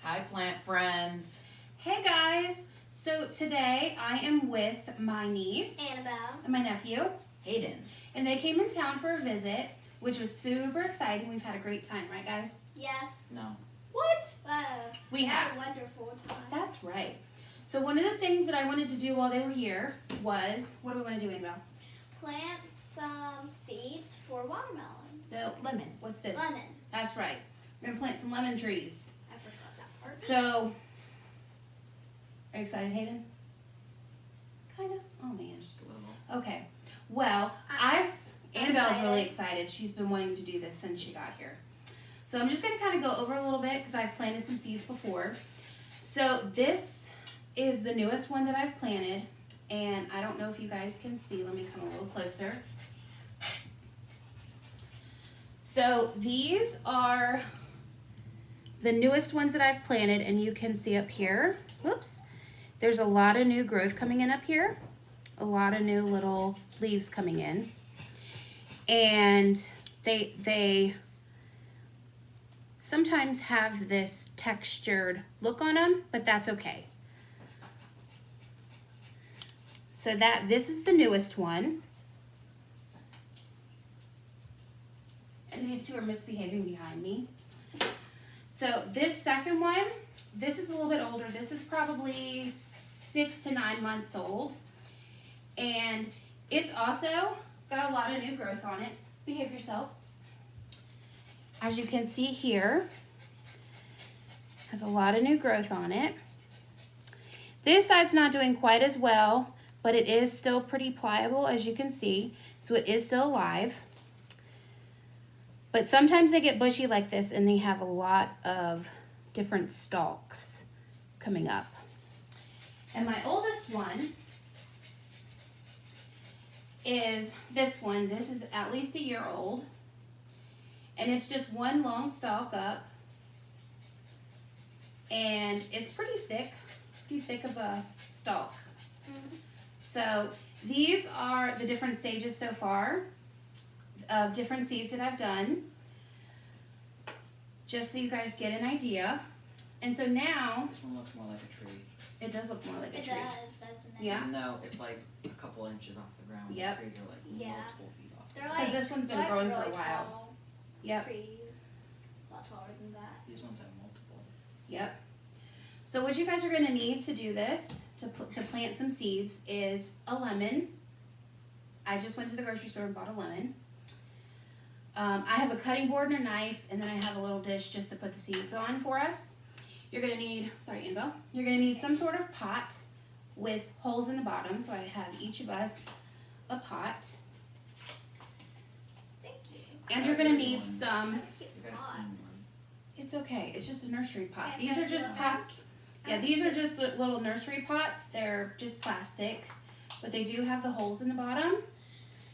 Hi, plant friends. Hey guys! So today I am with my niece Annabelle and my nephew, Hayden. and they came in town for a visit, which was super exciting. We've had a great time, right, guys? Yes. No. What? We have. had a wonderful time. That's right. So one of the things that I wanted to do while they were here was, what do we want to do, Annabelle? Plant some seeds for watermelon. No, lemon. What's this? Lemon. That's right. We're going to plant some lemon trees. I forgot that part. So, are you excited, Hayden? Kind of? Oh, man. Just a little. Okay. Well, I'm Annabelle's really excited. excited. She's been wanting to do this since she got here. So I'm just going to kind of go over a little bit because I've planted some seeds before. So this is the newest one that I've planted. And I don't know if you guys can see. Let me come a little closer. So these are the newest ones that I've planted, and you can see up here, whoops, there's a lot of new growth coming in up here, a lot of new little leaves coming in, and they sometimes have this textured look on them, but that's okay. So this is the newest one. And these two are misbehaving behind me. So this second one, this is a little bit older. This is probably 6 to 9 months old. And it's also got a lot of new growth on it. Behave yourselves. As you can see here, has a lot of new growth on it. This side's not doing quite as well, but it is still pretty pliable, as you can see. So it is still alive. But sometimes they get bushy like this and they have a lot of different stalks coming up. And my oldest one is this one. This is at least a year old. And it's just one long stalk up. And it's pretty thick of a stalk. Mm-hmm. So these are the different stages so far of different seeds that I've done, just so you guys get an idea. And so now, This one looks more like a tree. it does look more like a It tree. does, doesn't it? Yeah. Even though it's like a couple inches off the ground. Yep. The trees are like Yeah. multiple feet off. They're It's 'cause like, this one's been they're growing for really a while. Tall Yep, trees. A lot taller than that. These ones have multiple. yep. So what you guys are going to need to do this, to plant some seeds, is a lemon. I just went to the grocery store and bought a lemon. I have a cutting board and a knife, and then I have a little dish just to put the seeds on for us. You're going to need, sorry, Annabelle, you're going to need some sort of pot with holes in the bottom. So I have each of us a pot. Thank you. And you're going to need What some, a cute You got a pot. clean one. it's okay, it's just a nursery pot. Okay, These are so just the pots. ones- Yeah, these are just little nursery pots. They're just plastic, but they do have the holes in the bottom,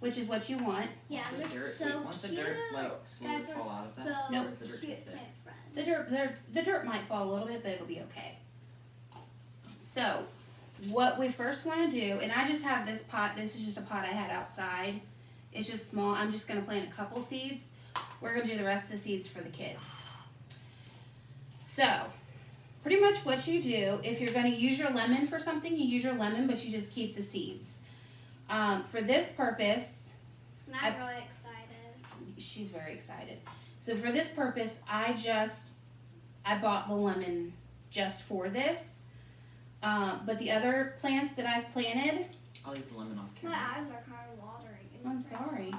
which is what you want. Yeah, The they're dirt- so won't the cute. dirt, like, slowly Guys are fall out of that? so Nope. Or is the dirt too cute, thick? my friend. The dirt might fall a little bit, but it'll be okay. So, what we first want to do, and I just have this pot. This is just a pot I had outside. It's just small. I'm just going to plant a couple seeds. We're going to do the rest of the seeds for the kids. So, pretty much what you do, if you're going to use your lemon for something, you use your lemon, but you just keep the seeds. For this purpose, I'm really excited. she's very excited. So for this purpose, I bought the lemon just for this. But the other plants that I've planted, I'll eat the lemon off My camera. eyes are kind of watering. I'm sorry.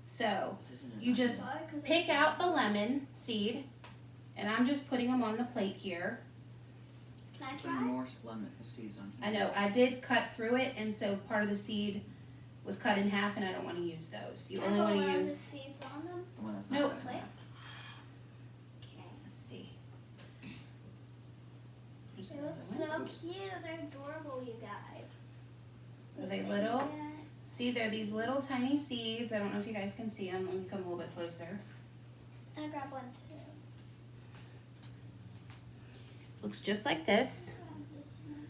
So This isn't an you just Why? 'Cause pick it's- out the lemon seed, and I'm just putting them on the plate here. Can I Put try? more lemon seeds on here. I know I did cut through it, and so part of the seed was cut in half, and I don't want to use those. You Can only I want put to lemon use. seeds on them? The one that's Nope. not cut in half. Okay. Let's see. There's They another look one. so cute. They're adorable, you guys. Are they See little? that? See, they're these little tiny seeds. I don't know if you guys can see them. Let me come a little bit closer. I grab one too. Looks just like this. Grab this one.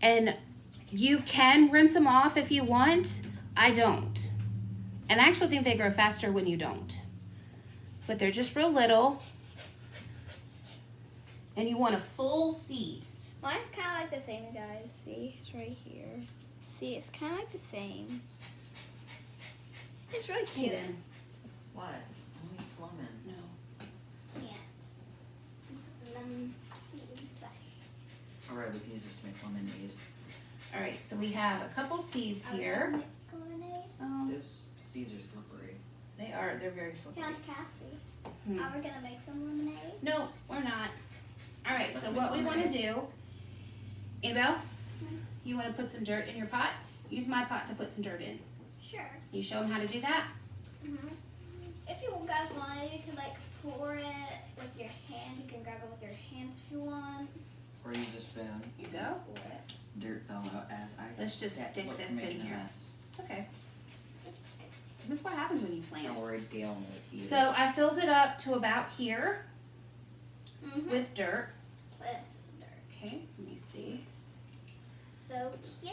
And you can rinse them off if you want. I don't. And I actually think they grow faster when you don't. But they're just real little. And you want a full seed. Mine's kind of like the same, you guys. See, it's right here. See, it's kind of like the same. It's really cute. Hayden. What? Only lemon. No. Can't. Lemon seeds. Alright, we can use this to make lemonade. All right, so we have a couple seeds here. Lemonade. Those seeds are slippery. They are. They're very slippery. Count Cassie. Hmm. Are we gonna make some lemonade? No, we're not. All right, Let's so make what we want to lemonade. do, Annabelle, you want to put some dirt in your pot? Use my pot to put some dirt in. Sure. You show them how to do that? If you guys want, you can like pour it with your hand. You can grab it with your hands if you want. Or use a spoon. You go for it. Dirt fell out as I Let's just sat, stick looked, this making in a here. mess. It's okay. That's what happens when you plant. Don't worry, Dale will eat So it. I filled it up to about here With with dirt. dirt. Okay, let me see. So cute,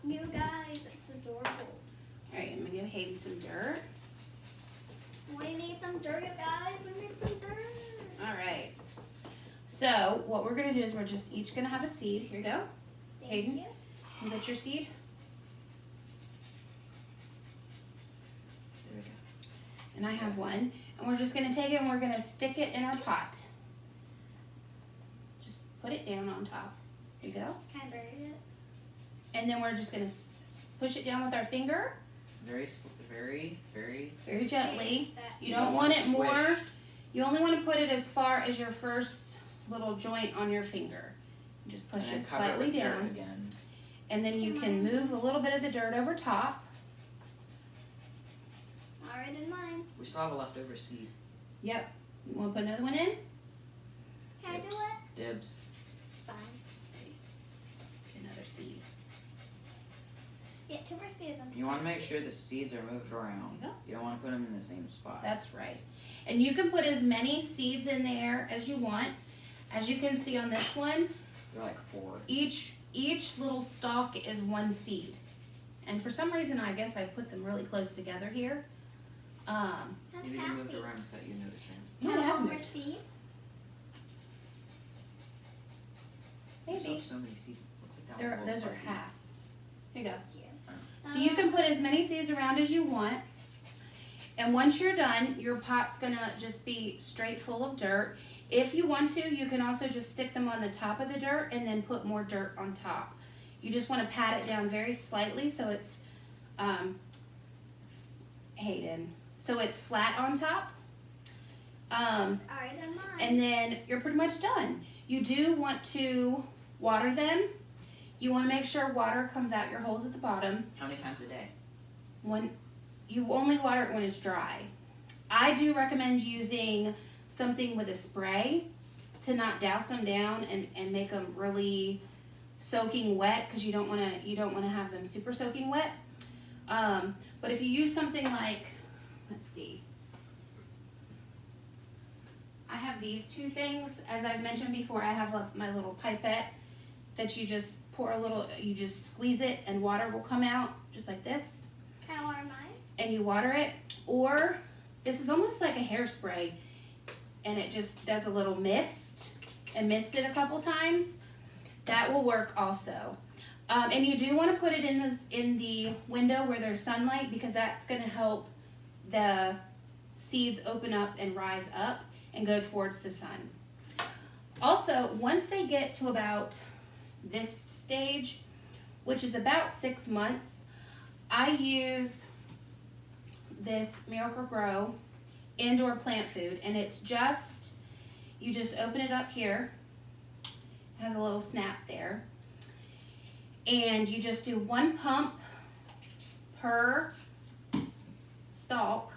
you guys. It's adorable. All right, I'm gonna give Hayden some dirt. We need some dirt, you guys. We need some dirt. All right. So what we're gonna do is we're just each gonna have a seed. Here you go. Thank Hayden? you. You got your seed? There we go. And I have one. And we're just gonna take it and we're gonna stick it in our pot. Just put it down on top. Here you go. Can I bury it? And then we're just gonna push it down with our finger, very gently. You don't want it more. Squished. You only want to put it as far as your first little joint on your finger. Just push And it then cover slightly with dirt down. again. And then you can move a little bit of the dirt over top. Alright, in mine. We still have a leftover seed. Yep. You want to put another one in? Can I do Dibs. it? Dibs. Fine. Get another seed. Yeah, 2 more seeds. You want to make sure the seeds are moved around. There you go. You don't want to put them in the same spot. That's right. And you can put as many seeds in there as you want. As you can see on this one, They're like 4. each little stalk is 1 seed. And for some reason, I guess I put them really close together here. Maybe they moved around without you noticing. No, Can they I have haven't one more moved. seed? You still Maybe. have so many seeds. Looks like that was a Those little are fuzzy. half. Here you go. Yeah. So you can put as many seeds around as you want. And once you're done, your pot's gonna just be straight full of dirt. If you want to, you can also just stick them on the top of the dirt and then put more dirt on top. You just want to pat it down very slightly so it's, Hayden, so it's flat on top. Alright, in mine. And then you're pretty much done. You do want to water them. You want to make sure water comes out your holes at the bottom. How many times a day? When you only water it when it's dry. I do recommend using something with a spray to not douse them down and make them really soaking wet, because you don't want to have them super soaking wet. But if you use something like, let's see, I have these 2 things. As I've mentioned before, I have my little pipette that you just pour a little, you just squeeze it and water will come out just like this. Can I water mine? And you water it. Or this is almost like a hairspray, and it just does a little mist and mist it a couple times. That will work also. And you do want to put it in the window where there's sunlight, because that's going to help the seeds open up and rise up and go towards the sun. Also, once they get to about this stage, which is about 6 months, I use this Miracle Grow indoor plant food, and it's just, you just open it up here. It has a little snap there. And you just do 1 pump per stalk.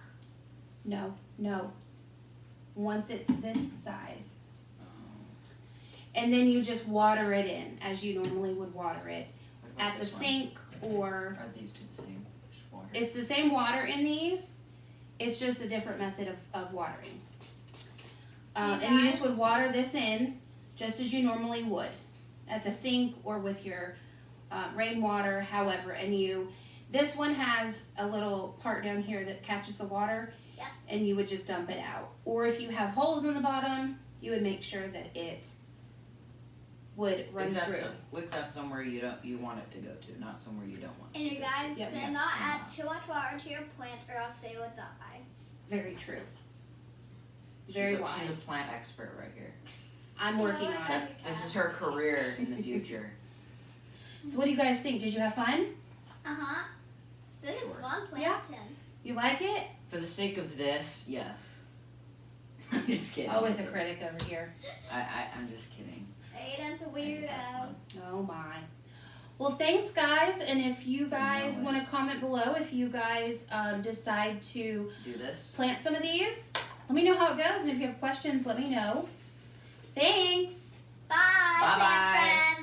No. Once it's this size. And then you just water it in as you normally would water it What about at the this one? sink, or Are these 2 the same? Just water. it's the same water in these. It's just a different method of watering. And you just would water this in just as you normally would at the sink or with your rainwater, however. And this one has a little part down here that catches the water. Yep. And you would just dump it out. Or if you have holes in the bottom, you would make sure that it would run through. Except somewhere you want it to go to, not somewhere you don't want it And to you go guys to. Yep. do not add too much water to your plants or else they will die. Very true. Very wise. She's a plant expert right here. I'm working on it. This is her career in the future. So what do you guys think? Did you have fun? Uh-huh. This is Sure. fun Yeah. planting. You like it? For the sake of this, yes. I'm just kidding. Always a critic over here. I'm just kidding. Aiden's a I just weirdo. have fun. Oh my. Well, thanks guys, and if you guys No way. want to comment below, if you guys decide to Do this. plant some of these, let me know how it goes, and if you have questions, let me know. Thanks! Bye, Bye-bye. plant friends.